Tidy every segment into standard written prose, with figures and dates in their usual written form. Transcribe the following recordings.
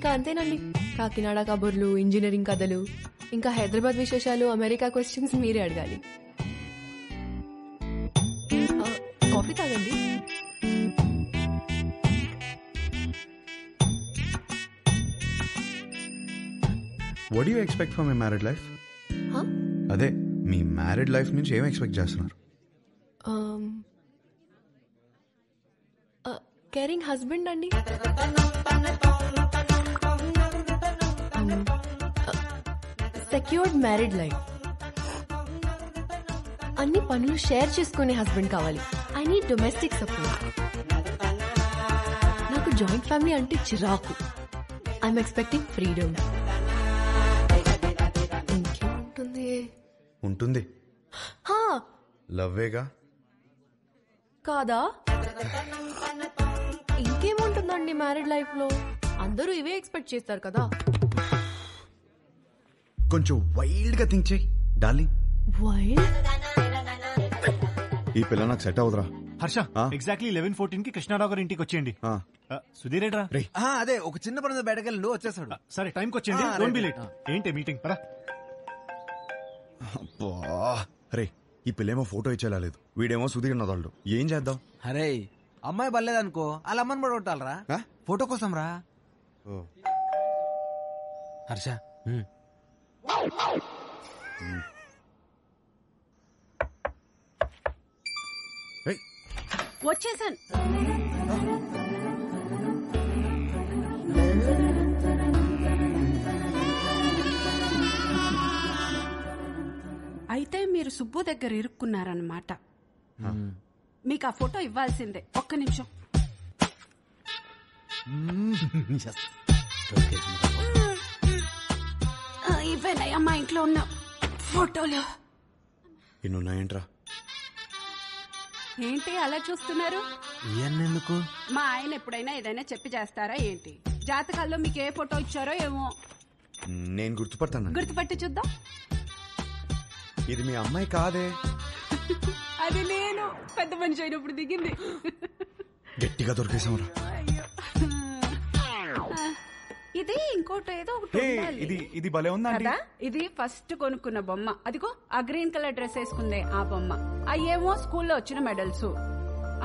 ఇంకా అంతేనండి. కాకినాడ కబుర్లు, ఇంజనీరింగ్ కథలు, ఇంకా హైదరాబాద్ విశేషాలు, అమెరికా క్వశ్చన్స్ మీరే అడగాలి. కాఫీ తాగండి. What do you expect from a married life? అదే మీ మ్యారీడ్ లైఫ్ నుంచి ఏం ఎక్స్పెక్ట్ చేస్తున్నారు? కేరింగ్ హస్బెండ్ అండి. Secured married life. అన్ని పనులు షేర్ చేసుకునే హస్బెండ్ కావాలి. I need domestic support. నాకు జాయింట్ ఫ్యామిలీ అంటే చిరాకు. I'm expecting freedom. ఉంటుంది. లవ్వేగా కాదా? ఇంకేముంటుందండి మ్యారీడ్ లైఫ్ లో? అందరూ ఇవే ఎక్స్పెక్ట్ చేస్తారు కదా. కొంచెం వైల్డ్ గా థింక్ చేయి డార్లింగ్. వైల్డ్? ఈ పిల్ల నాకు సెట్ అవుతురా. హర్ష, ఎగ్జాక్ట్లీ 11:14 కి కృష్ణారావు గారి ఇంటికి వచ్చేయండి. సుధీర్ ఏట్రా? అదే ఒక చిన్న పని బయటకెళ్ళి వచ్చేసాడు. సరే టైంకి వచ్చేయండి. Don't be late. ఏంటి మీటింగ్? పరా. అరే ఈ పిల్లేమో ఫోటో ఇచ్చేలాలేదు, వీడేమో సుధీర్ నదాళ్ళు. ఏం చేద్దాం? అరే అమ్మాయి బలేదనుకో అలా అమ్మని పడగొట్టాలరా, ఫోటో కోసం రా. హర్ష వచ్చేసాను. అయితే మీరు సుబ్బు దగ్గర ఇరుక్కున్నారన్నమాట. మీకు ఆ ఫోటో ఇవ్వాల్సిందే. ఒక్క నిమిషం. ఇవేనయ్యా మా ఇంట్లో ఉన్న ఫోటోలు. ఇన్నున్నాయంట్రా? ఏంటి అలా చూస్తున్నారు? ఎందుకు? మా ఆయన ఎప్పుడైనా ఏదైనా చెప్పి చేస్తారా ఏంటి? జాతకాల్లో మీకు ఏ ఫోటో ఇచ్చారో ఏమో. నేను గుర్తుపడతాను. గుర్తుపట్టి చూద్దాం. ఇది మీ అమ్మాయి కాదే. అది నేను పెద్ద మనిషి అయినప్పుడు దిగింది. గట్టిగా దొరికేసామరా. ఇది ఇంకోటి ఏదో ఒకటి. ఇది భలే ఉందా కదా? ఇది ఫస్ట్ కొనుక్కున్న బొమ్మ. అదిగో ఆ గ్రీన్ కలర్ డ్రెస్ వేసుకుందే ఆ బొమ్మ. అయ్యేమో స్కూల్లో వచ్చిన మెడల్స్.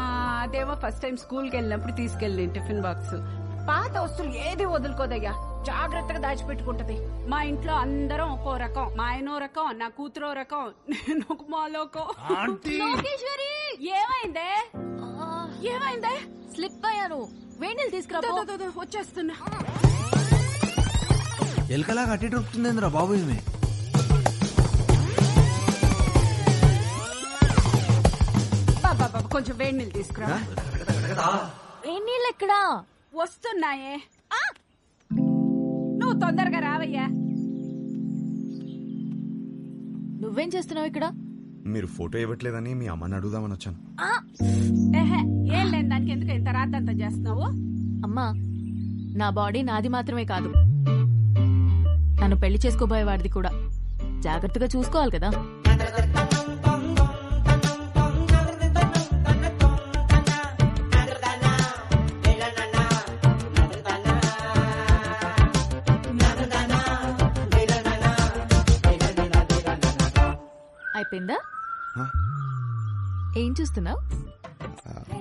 అదేమో ఫస్ట్ టైం స్కూల్ కి వెళ్ళినప్పుడు తీసుకెళ్ళి టిఫిన్ బాక్స్. పాత వస్తువులు ఏది వదులుకోదయ్యా, జాగ్రత్తగా దాచిపెట్టుకుంటది. మా ఇంట్లో అందరం ఒక్కో రకం. మా ఆయనో రకం, నా కూతురో రకం, నేను ఒక మాలోకం. లోకేశ్వరి ఏమైందే? ఏమైందే? స్లిప్ అయ్యాను. వేణీలు తీసుకురా. వచ్చేస్తున్నా. ఎలకలా కట్టి దొరుకుతుందేంద్రా బాబు. ఇది కొంచెం వేడి నీళ్ళు తీసుకురా. వేడి నీళ్ళు ఎక్కడా? వస్తున్నాయే. నువ్వు తొందరగా రావయ్యా. నువ్వేం చేస్తున్నావు ఇక్కడ? మీరు ఫోటో ఇవ్వట్లేదని మీ అమ్మని అడుగుదామని వచ్చాను. ఏం లేని దానికి ఎందుకు ఇంత రాద్దంతా చేస్తున్నావు? అమ్మా, నా బాడీ నాది మాత్రమే కాదు, నన్ను పెళ్లి చేసుకోబోయేవాడిది కూడా. జాగ్రత్తగా చూసుకోవాలి కదా. అయిపోయిందా? ఏం చూస్తున్నావు?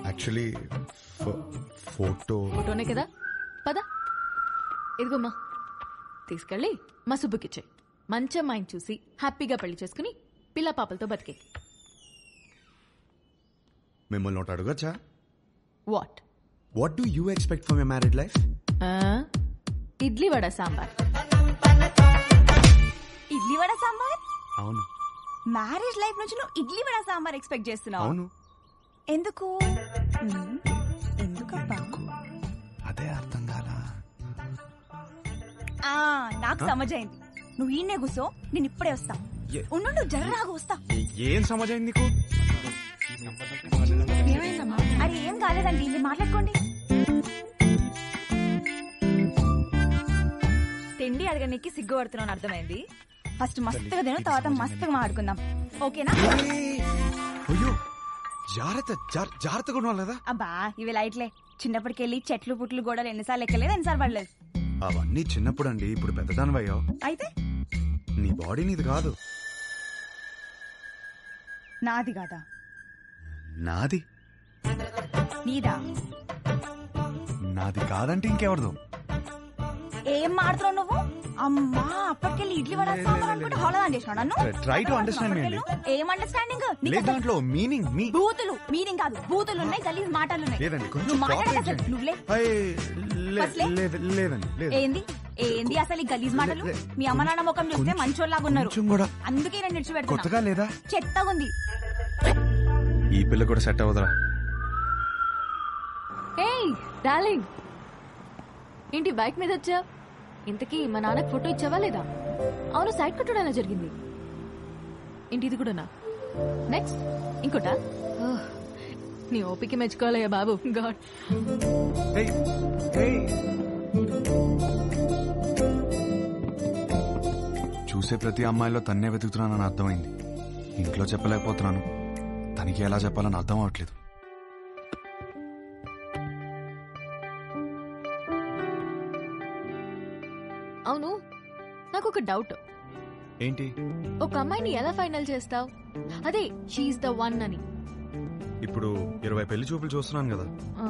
యాక్చువల్లీ ఫోటోనే కదా. పద, ఇదిగోమ్మా, తీసుకెళ్ళి మా సుబ్బుకిచ్చాయి. మంచి అమ్మాయిని చూసి హ్యాపీగా పెళ్లి చేసుకుని పిల్ల పాపలతో బతికే. మిమ్మల్ని ఒకటి అడగచ్చా? What do you expect from a married life? Idli vada sambar. Idli vada sambar? అవును. మ్యారేజ్ లైఫ్ నుంచి నువ్వు ఇడ్లీ వడ సాంబార్ ఎక్స్పెక్ట్ చేస్తున్నావు? అవును. ఎందుకు? ఎందుకబ్బా? అదే అర్థం కాలా. నాకు సమజైంది. నువ్వు ఈయనే కూసో, నేను ఇప్పుడే వస్తా. ఉండు, జర్రాగా వస్తా. ఏం సమజైంది నీకు? ఏమైందమ్మా? అరే ఏం కాలేదండి, మీరు మాట్లాడుకోండి. తిండి అడగడానికి సిగ్గుపడుతున్నాను అర్థమైంది. ఫస్ట్ మస్తుగా తిను, తర్వాత మస్తుగా మాట్లాడుకుందాం, ఓకేనా? అయ్యో జాగ్రత్తగా ఉండాలి కదా. అబ్బా ఇవి లైట్లే. చిన్నప్పటికెళ్ళి చెట్లు పుట్లు గోడలు ఎన్నిసార్లు ఎక్కలేదు, ఎన్నిసార్లు పడలేదు. అవన్నీ చిన్నప్పుడు అండి, ఇప్పుడు పెద్దదానివయ్యావు. అయితే నీ బాడీ నీది కాదు. నాది కాదా? నాది. నీదా? నాది కాదంటే ఇంకెవరిదో. ఏం మాడుతున్నావు నువ్వు? అమ్మా, అప్పటికెళ్ళి ఇడ్లీ వడ సాంబార్ అనుకుంటే హోళదాన్ చేసినావు నన్ను. Try to understand me అండి. ఏం అండర్స్టాండింగ్? లేదు దాంట్లో మీనింగ్ మీ బూతులు మీనింగ్ కాదు, బూతులు ఉన్నాయి, గలీజ్ మాటలు ఉన్నాయి. లేదండి, కొంచెం నువ్వు మాట్లాడక cooperate అసలు చేయండి. నువ్వులే. లేదండి లేదు. ఏంది ఏంది అసలు ఈ గలీజ్ మాటలు? మీ అమ్మ నాన్న ముఖం చూస్తే మంచోళ్ళలాగా ఉన్నారు, కొంచెం కూడా అందుకే నేను నిడిచిపెడుతున్నా. కొత్తగా లేదా? చెత్తగా ఉంది. ఈ పిల్ల కూడా సెట్ అవ్వదురా. ఏయ్ డార్లింగ్, ఏంటి బైక్ మీద వచ్చా? ఇంతకీ మా నాన్నకి ఫోటో ఇచ్చావా లేదా? అవును, సైడ్ కొట్టడం ఎలా జరిగింది? ఏంటి ఇది కూడానా? నెక్స్ట్ ఇంకోటా? ఓహ్, నీ ఓపిక మెచ్చుకోవాలయ్యా బాబు. గాడ్. చూసే ప్రతి అమ్మాయిలో తన్నే వెతుకుతున్నానని అర్థమైంది. ఇంట్లో చెప్పలేకపోతున్నాను, తనకి ఎలా చెప్పాలని అర్థం అవట్లేదు. అవును, నాకు ఒక డౌట్. ఏంటి? ఒక అమ్మాయిని ఎలా ఫైనల్ చేస్తావు? అదే షీఈస్ ద వన్ అని. ఇప్పుడు 20 పెళ్లి చూపులు చూస్తున్నాను కదా, ఆ.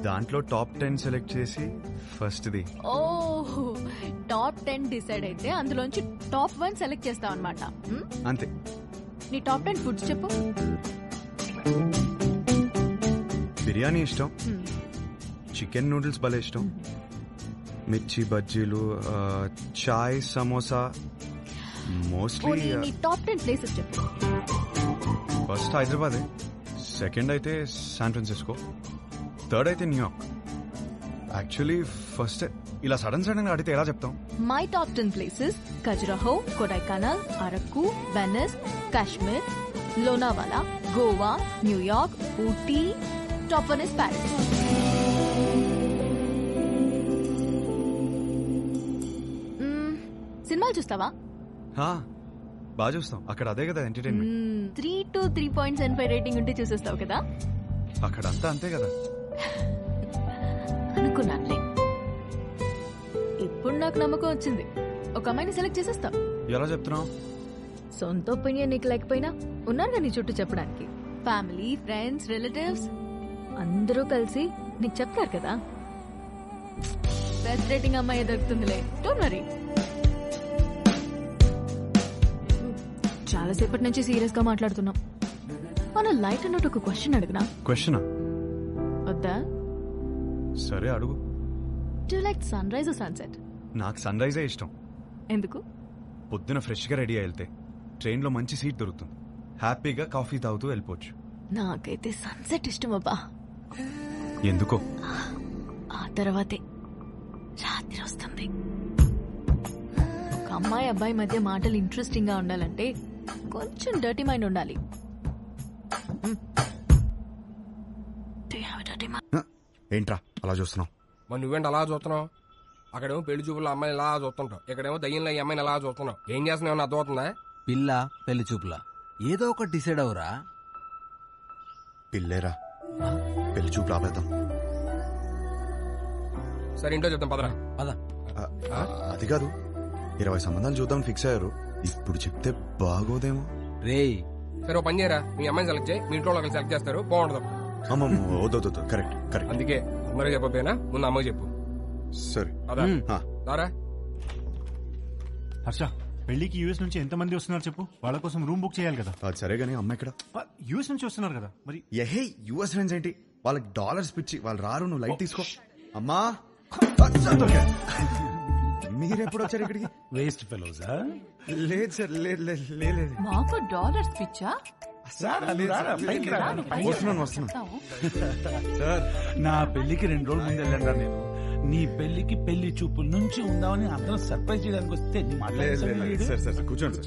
దాంట్లో టాప్ 10 సెలెక్ట్ చేసి ఫస్ట్ది. ఓహ్, టాప్ 10 డిసైడ్ అయితే అందులోంచి టాప్ 1 సెలెక్ట్ చేస్తావు అనమాట. అంతే. నీ టాప్ 10 ఫుడ్స్ చెప్పు. బిర్యానీ ఇష్టం, చికెన్ నూడిల్స్ భలే ఇష్టం, మిర్చి బజ్జీలు, చాయ్, సమోసా. మోస్ట్లీ నీ టాప్ 10 ప్లేసెస్ చెప్పు. ఫస్ట్ హైదరాబాదే, సెకండ్ అయితే శాన్ ఫ్రాన్సిస్కో, థర్డ్ అయితే న్యూయార్క్. యాక్చువల్లీ ఫస్ట్ ఇలా సడన్ గా అడిగితే ఎలా చెప్తాం? My top 10 places: Khajuraho, Kodaikanal, Araku, Venus, Kashmir, Lonavala, Goa, New York, Ooty. Top 1 is Paris. సినిమాలు చూస్తావా? బాగా చూస్తాం, అక్కడ అదే కదా ఎంటర్టైన్మెంట్. 3 to 3.75 రేటింగ్ ఉంటే చూసేస్తావు కదా. అక్కడ అంతా అంతే కదా. అనుకున్నానులే. ఇప్పుడు నాకు నమ్మకం వచ్చింది, ఒక అమ్మాయిని సెలెక్ట్ చేసేస్తావు. ఎలా చెప్తున్నావు? సొంత ఒపీనియన్ నీకు లేకపోయినా ఉన్నారుగా నీ చుట్టూ చెప్పడానికి. ఫ్యామిలీ, ఫ్రెండ్స్, రిలేటివ్స్ అందరూ కలిసి నీకు చెప్తారు కదా. బెస్ట్ రేటింగ్ అమ్మాయి దొరుకుతుందిలే, డోంట్ వరీ. చాలాసేపటి నుంచి సీరియస్ గా మాట్లాడుతున్నాం. మన లైట్ అన్నట్టు ఒక క్వశ్చన్ అడిగినా? క్వశ్చనా? వద్దా? సరే అడుగు. Do you like sunrise or sunset? నాకు సన్ రైజే ఇష్టం. ఎందుకు? పొద్దున ఫ్రెష్ గా రెడీ అయి వెళ్తే ట్రైన్ లో మంచి సీట్ దొరుకుతుంది, హ్యాపీగా కాఫీ తాగుతూ వెళ్ళిపోవచ్చు. నాకైతే సన్సెట్ ఇష్టం అబ్బా. ఎందుకో? ఆ తర్వాతే రాత్రి వస్తుంది. ఒక అమ్మాయి అబ్బాయి మధ్య మాటలు ఇంట్రెస్టింగ్ గా ఉండాలంటే కొంచెం డర్టీ మైండ్ ఉండాలి. ఏంట్రా అలా చూస్తున్నావు? మరి నువ్వేంటి అలా చూస్తున్నావు? అక్కడేమో పెళ్లి చూపుల అమ్మాయిని ఇలా చూస్తుంటావు, ఇక్కడేమో దయ్యంలో ఈ అమ్మాయిని ఎలా చూస్తున్నావు. ఏం చేస్తున్నావు? అర్థమవుతుందా? పిల్ల పెళ్లి చూపుల ఏదో ఒకటి డిసైడ్ అవరా. పిల్లేరా, పెళ్లి చూపు రాబేద్దాం. సరే ఇంట్లో చెప్తాం, పదరా. పద. అది కాదు, 20 సంబంధాలు చూద్దాం ఫిక్స్ అయ్యారు, ఇప్పుడు చెప్తే బాగోదేమో. రేయ్, సరే ఓ పని చేయరా, మీ అమ్మాయిని సెలెక్ట్ చేయి, మీ ఇంట్లో ఒకరు సెలెక్ట్ చేస్తారు, బాగుండదు. అమ్మమ్మ వద్దు, కరెక్ట్. అందుకే అందరూ చెప్పకపోయినా ముందు అమ్మకి చెప్పు. సరే అదా దారా. హర్ష, పెళ్లికి యూఎస్ నుంచి ఎంత మంది వస్తున్నారు చెప్పు, వాళ్ళ కోసం రూమ్ బుక్ చేయాలి కదా. అది సరే గానీ అమ్మ ఇక్కడ యూఎస్ నుంచి వస్తున్నారు కదా మరి. ఎహే, యుఎస్ ఫ్రెండ్స్ ఏంటి, వాళ్ళకి డాలర్స్ పిచ్చి, వాళ్ళు రారు, నువ్వు లైట్ తీసుకో. అమ్మా మీరెప్పుడు వచ్చారు ఇక్కడికి? Waste fellows. లేదు సార్, లేదు. మాకు డాలర్స్ పిచ్చా? వస్తున్నాను సార్. నా పెళ్లికి 2 రోజుల ముందు వెళ్ళండి నేను. నీ పెళ్లికి పెళ్లి చూపుల నుంచి ఉందామని అందరం సర్ప్రైజ్ చేయడానికి వస్తే నీ సార్ కూర్చోండి.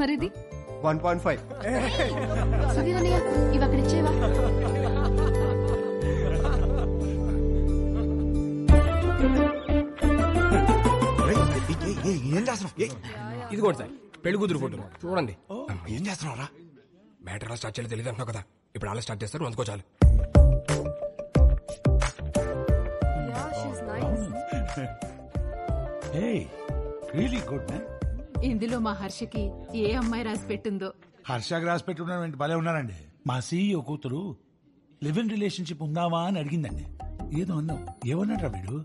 మరిది 1.5. సుధీర్ అన్నయ్య, ఇవి అక్కడ ఇచ్చేవా? ఏం చేస్తున్నావు? ఇదిగోండి సార్ పెళ్లి కూతురు ఫోటో చూడండి. ఏం చేస్తున్నావురా? మ్యాటర్ ఎలా స్టార్ట్ చేయాలో తెలియదు అంటున్నావు కదా, ఇప్పుడు అలా స్టార్ట్ చేస్తారు, అందుకో చాలు. Really good man. ఇందులో మా హర్షకి ఏ అమ్మాయి రాసి పెట్టిందో. హర్షాకి రాసి పెట్టుకున్నాడు భలే ఉన్నారండి. మా సీఈఓ కూతురు లివ్ ఇన్ రిలేషన్షిప్ ఉందావా అని అడిగిందండి. ఏదో అన్నావు. ఏమన్నాడ్రా వీడు?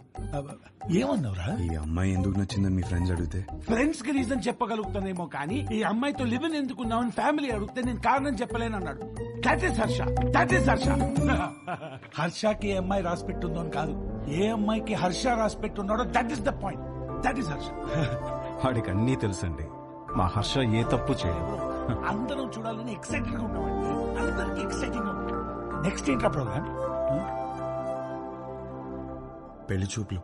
ఏమన్నావురా? ఈ అమ్మాయి ఎందుకు నచ్చిందని మీ ఫ్రెండ్స్ అడిగితే ఫ్రెండ్స్ కి రీజన్ చెప్పగలుగుతానేమో కానీ ఈ అమ్మాయితో లివ్ ఇన్ ఎందుకున్నావని ఫ్యామిలీ అడిగితే నేను కారణం చెప్పలేను అన్నాడు. That is Harsha. That is Harsha. హర్షకి ఏ అమ్మాయి రాసి పెట్టుందో అని కాదు, ఏ అమ్మాయికి హర్ష రాసి పెట్టున్నాడో that is the point. That is Harsha. వాడికి అన్నీ తెలుసండి. మా హర్ష ఏ తప్పు చేయదు. అందరం చూడాలని ఎక్సైటెడ్ గా ఉన్నామండి. అందరికి ఎక్సైటింగ్ గా నెక్స్ట్ ఏంట్రా ప్రోగ్రామ్? పెళ్లి చూపులు.